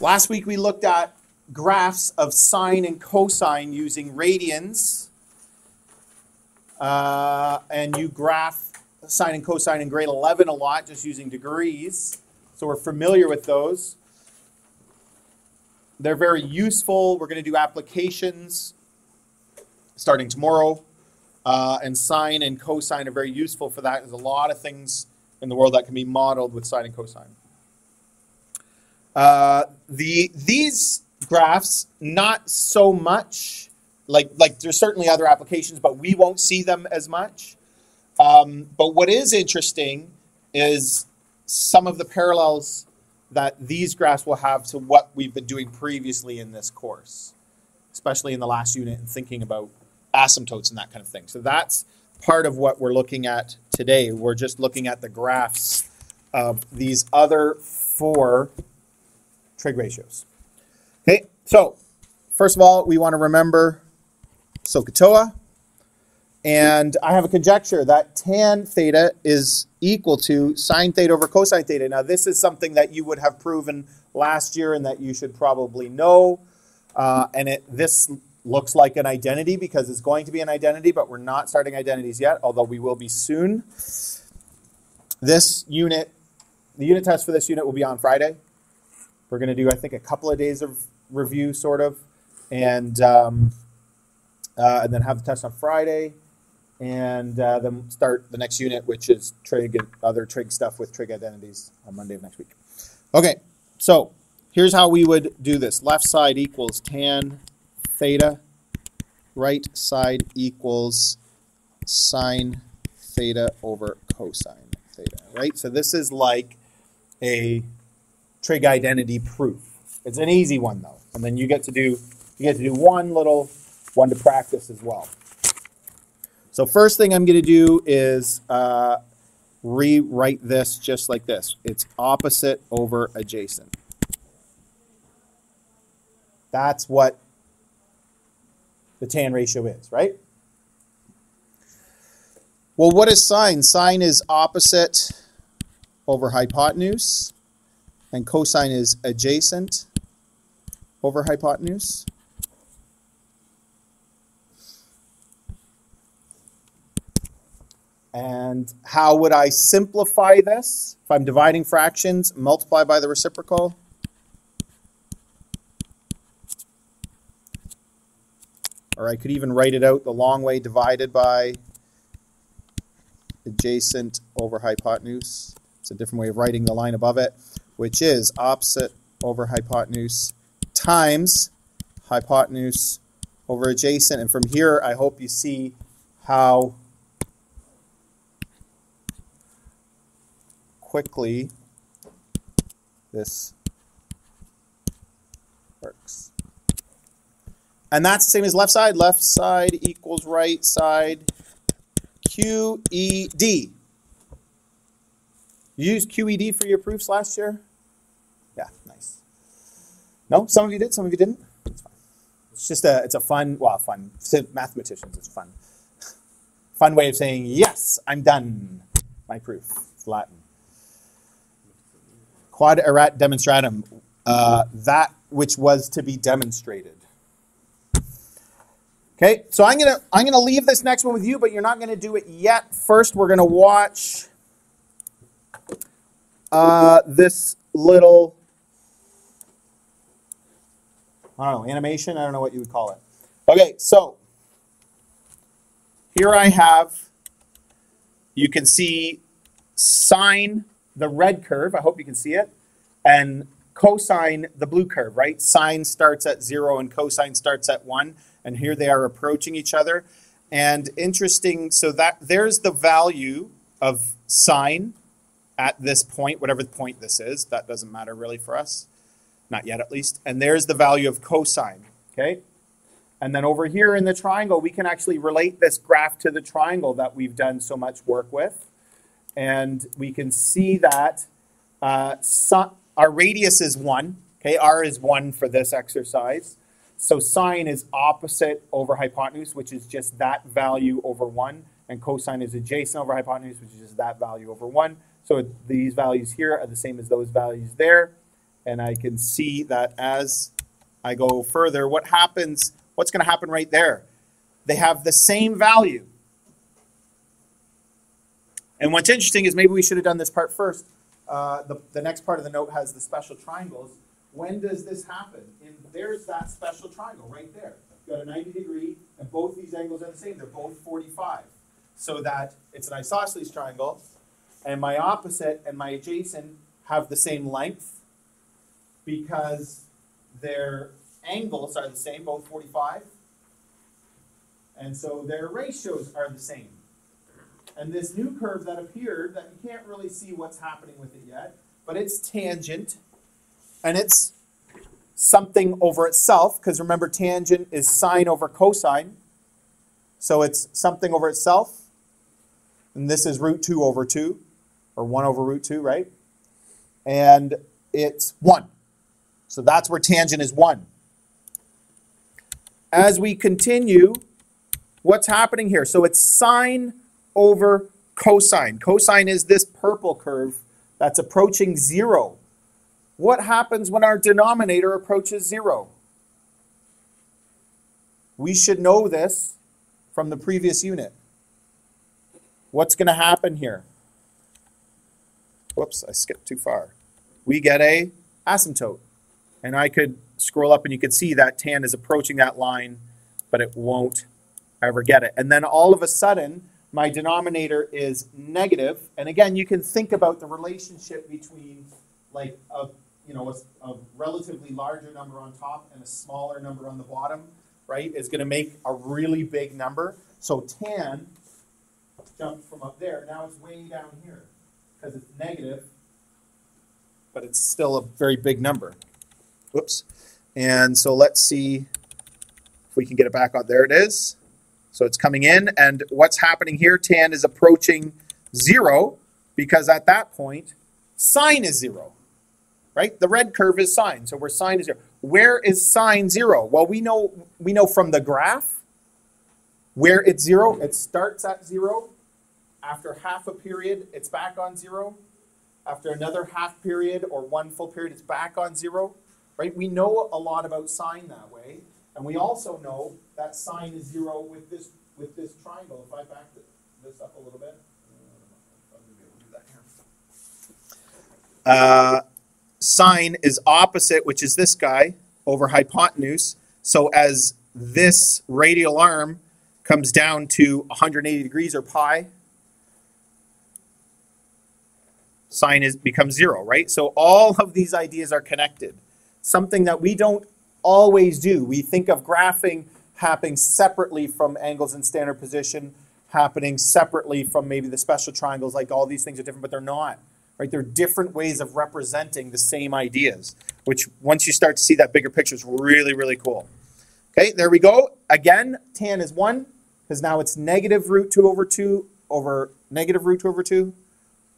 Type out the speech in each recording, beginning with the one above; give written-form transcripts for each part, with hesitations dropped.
Last week we looked at graphs of sine and cosine using radians. And you graph sine and cosine in grade 11 a lot just using degrees. So we're familiar with those. They're very useful. We're going to do applications starting tomorrow. And sine and cosine are very useful for that. There's a lot of things in the world that can be modeled with sine and cosine. These graphs, not so much. Like there's certainly other applications, but we won't see them as much. But what is interesting is some of the parallels that these graphs will have to what we've been doing previously in this course, especially in the last unit and thinking about asymptotes and that kind of thing. So that's part of what we're looking at today. We're just looking at the graphs of these other four trig ratios. Okay, so first of all, we want to remember SOHCAHTOA. And I have a conjecture that tan theta is equal to sine theta over cosine theta. Now, this is something that you would have proven last year and that you should probably know. This looks like an identity because it's going to be an identity, but we're not starting identities yet, although we will be soon. This unit, the unit test for this unit will be on Friday. We're going to do, I think, a couple of days of review, sort of, and then have the test on Friday. And then start the next unit, which is trig and other trig stuff with trig identities on Monday of next week. Okay, so here's how we would do this. Left side equals tan theta. Right side equals sine theta over cosine theta, right? So this is like a trig identity proof. It's an easy one, though. And then you get to do one little one to practice as well. So first thing I'm going to do is rewrite this just like this. It's opposite over adjacent. That's what the tan ratio is, right? Well, what is sine? Sine is opposite over hypotenuse, and cosine is adjacent over hypotenuse. And how would I simplify this? If I'm dividing fractions, multiply by the reciprocal. Or I could even write it out the long way, divided by adjacent over hypotenuse. It's a different way of writing the line above it, which is opposite over hypotenuse times hypotenuse over adjacent. And from here, I hope you see how quickly this works. And that's the same as left side. Left side equals right side QED. You used QED for your proofs last year? Yeah, nice. No, some of you did, some of you didn't. It's fine. It's just it's a fun, mathematicians, it's fun. Fun way of saying, yes, I'm done. My proof. It's Latin. Quad erat demonstratum, that which was to be demonstrated. Okay, so I'm gonna leave this next one with you, but you're not gonna do it yet. First, we're gonna watch this little, I don't know, animation. I don't know what you would call it. Okay, so here I have. You can see sine, the red curve, I hope you can see it, and cosine, the blue curve, right? Sine starts at 0 and cosine starts at 1, and here they are approaching each other. And interesting, so that there's the value of sine at this point, whatever the point this is. That doesn't matter really for us, not yet at least. And there's the value of cosine, okay? And then over here in the triangle, we can actually relate this graph to the triangle that we've done so much work with. And we can see that our radius is 1. Okay, r is 1 for this exercise. So sine is opposite over hypotenuse, which is just that value over 1. And cosine is adjacent over hypotenuse, which is just that value over 1. So these values here are the same as those values there. And I can see that as I go further, what's going to happen right there? They have the same value. And what's interesting is maybe we should have done this part first. The next part of the note has the special triangles. When does this happen? And there's that special triangle right there. You've got a 90 degree, and both these angles are the same. They're both 45. So that it's an isosceles triangle, and my opposite and my adjacent have the same length because their angles are the same, both 45. And so their ratios are the same. And this new curve that appeared, that you can't really see what's happening with it yet, but it's tangent, and it's something over itself, because remember, tangent is sine over cosine. So it's something over itself. And this is root 2 over 2, or 1 over root 2, right? And it's 1. So that's where tangent is 1. As we continue, what's happening here? So it's sine over cosine. Cosine is this purple curve that's approaching 0. What happens when our denominator approaches 0? We should know this from the previous unit. What's going to happen here? Whoops, I skipped too far. We get a asymptote. And I could scroll up and you could see that tan is approaching that line, but it won't ever get it. And then all of a sudden, my denominator is negative. And again, you can think about the relationship between like a relatively larger number on top and a smaller number on the bottom, right, is going to make a really big number. So tan jumped from up there. Now it's way down here because it's negative, but it's still a very big number. Whoops. And so let's see if we can get it back on. There it is. So it's coming in, and what's happening here? Tan is approaching 0 because at that point, sine is 0, right? The red curve is sine, so where sine is 0. Where is sine 0? Well, we know from the graph where it's 0. It starts at 0. After half a period, it's back on 0. After another half period or one full period, it's back on 0, right? We know a lot about sine that way. And we also know that sine is 0 with this triangle. If I back this up a little bit, I'm going to be able to do that here. Sine is opposite, which is this guy, over hypotenuse. So as this radial arm comes down to 180 degrees or pi, sine becomes 0, right? So all of these ideas are connected. Something that we don't always do. We think of graphing happening separately from angles in standard position, happening separately from maybe the special triangles, like all these things are different, but they're not, right? They're different ways of representing the same ideas, which once you start to see that bigger picture is really, really cool. Okay, there we go. Again, tan is 1, because now it's negative root 2 over 2 over negative root 2 over 2.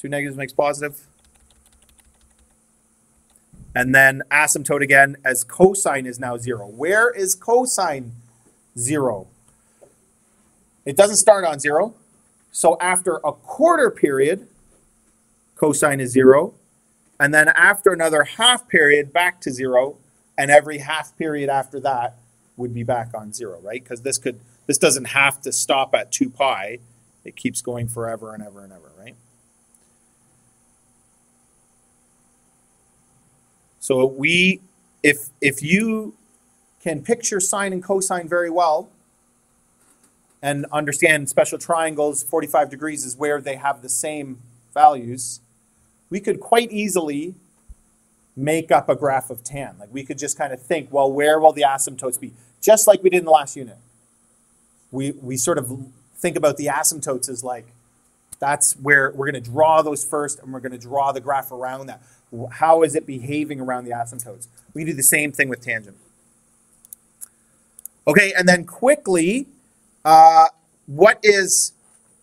2 negatives makes positive. And then asymptote again as cosine is now 0. Where is cosine 0? It doesn't start on 0. So after a quarter period, cosine is 0. And then after another half period, back to 0. And every half period after that would be back on 0, right? Because this doesn't have to stop at 2 pi. It keeps going forever and ever and ever, right? So if you can picture sine and cosine very well and understand special triangles, 45 degrees is where they have the same values, we could quite easily make up a graph of tan. Like we could just kind of think, well, where will the asymptotes be? Just like we did in the last unit. We sort of think about the asymptotes as like, that's where we're going to draw those first and we're going to draw the graph around that. How is it behaving around the asymptotes? We can do the same thing with tangent. Okay, and then quickly, what is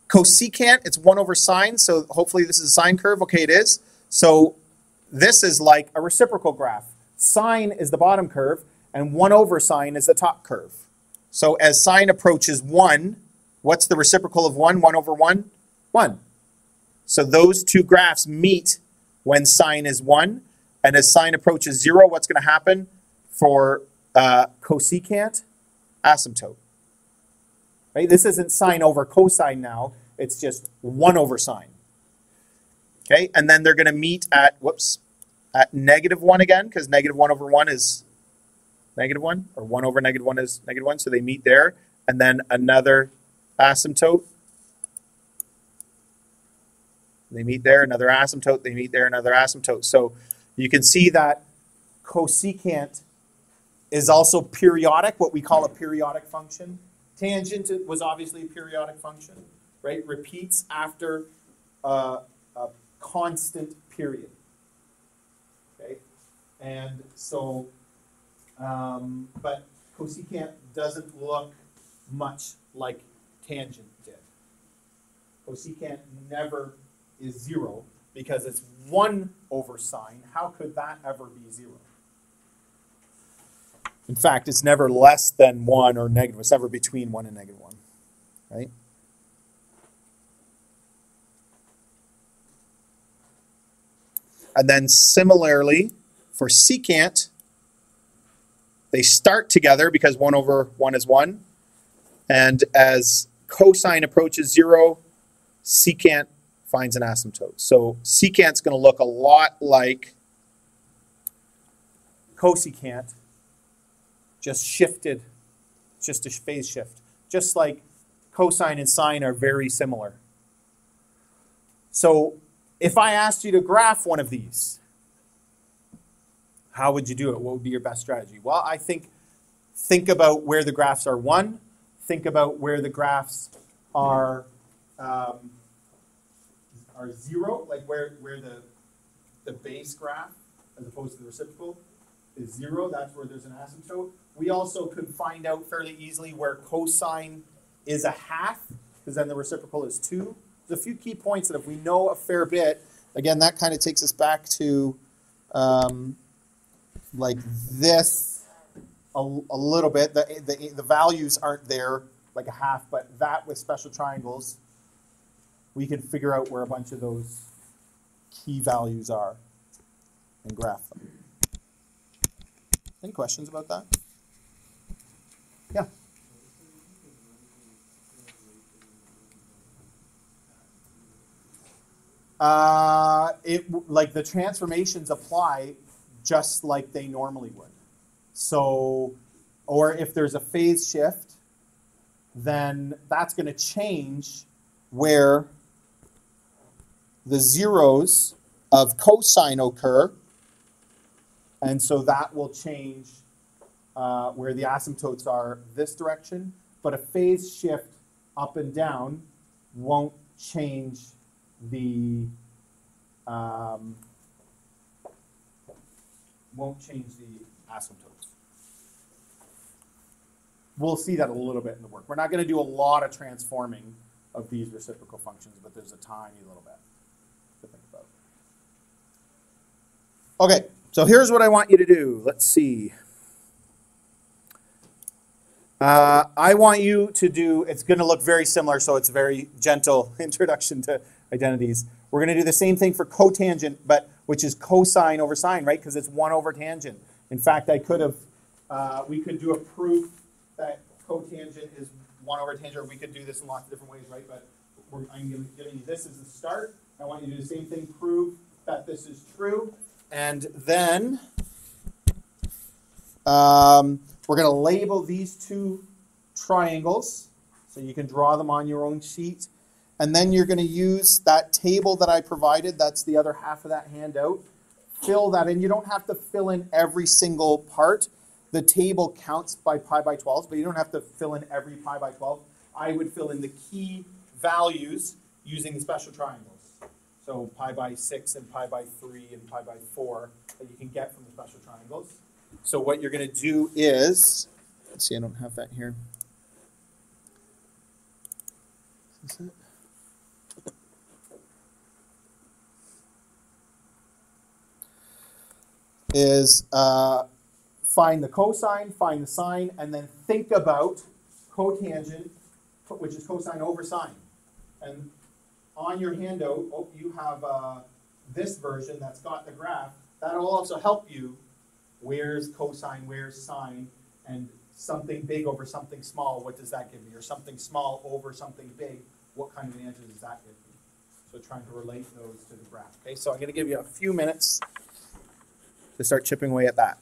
cosecant? It's 1 over sine, so hopefully this is a sine curve. Okay, it is. So this is like a reciprocal graph. Sine is the bottom curve, and 1 over sine is the top curve. So as sine approaches 1, what's the reciprocal of 1? 1 over 1? 1. So those two graphs meet when sine is 1, And as sine approaches 0, what's going to happen for cosecant? Asymptote. Right? This isn't sine over cosine now. It's just 1 over sine. Okay, and then they're going to meet at, at -1 again, because -1 over 1 is -1, or 1 over -1 is -1, so they meet there. And then another asymptote. They meet there, another asymptote. They meet there, another asymptote. So you can see that cosecant is also periodic, what we call a periodic function. Tangent was obviously a periodic function, right? Repeats after a constant period. Okay, and so, but cosecant doesn't look much like tangent did. Cosecant never is 0 because it's 1 over sine. How could that ever be 0? In fact, it's never less than 1 or negative. It's never between 1 and -1, right? And then similarly, for secant, they start together because 1 over 1 is 1. And as cosine approaches 0, secant finds an asymptote. So secant's going to look a lot like cosecant, just shifted, just a phase shift. Just like cosine and sine are very similar. So if I asked you to graph one of these, how would you do it? What would be your best strategy? Well, I think about where the graphs are 1. Think about where the graphs are 0, like where the base graph, as opposed to the reciprocal, is 0. That's where there's an asymptote. We also could find out fairly easily where cosine is a half, because then the reciprocal is 2. There's a few key points that if we know a fair bit, again, that kind of takes us back to like this a little bit. The values aren't there like a half, but that with special triangles, we can figure out where a bunch of those key values are and graph them. Any questions about that? Yeah. Like the transformations apply just like they normally would. So, or if there's a phase shift, then that's going to change where the zeros of cosine occur, and so that will change where the asymptotes are this direction, but a phase shift up and down won't change the asymptotes. We'll see that a little bit in the work. We're not going to do a lot of transforming of these reciprocal functions, but there's a tiny little bit to think about. Okay, so here's what I want you to do. Let's see. I want you to do, it's going to look very similar, so it's a very gentle introduction to identities. We're going to do the same thing for cotangent, but which is cosine over sine, right? Because it's 1 over tangent. In fact, I could have, we could do a proof that cotangent is 1 over tangent, or we could do this in lots of different ways, right? But I'm giving you this as the start. I want you to do the same thing, prove that this is true. And then we're going to label these two triangles, so you can draw them on your own sheet. And then you're going to use that table that I provided. That's the other half of that handout. Fill that in. You don't have to fill in every single part. The table counts by pi by 12s, but you don't have to fill in every pi by 12. I would fill in the key values using the special triangles. So pi by 6 and pi by 3 and pi by 4 that you can get from the special triangles. So what you're going to do is, let's see, I don't have that here. Is this it? Is find the cosine, find the sine, and then think about cotangent, which is cosine over sine. And on your handout, you have this version that's got the graph. That'll also help you. Where's cosine, where's sine, and something big over something small, what does that give me? Or something small over something big, what kind of an answer does that give me? So trying to relate those to the graph. Okay, so I'm going to give you a few minutes to start chipping away at that.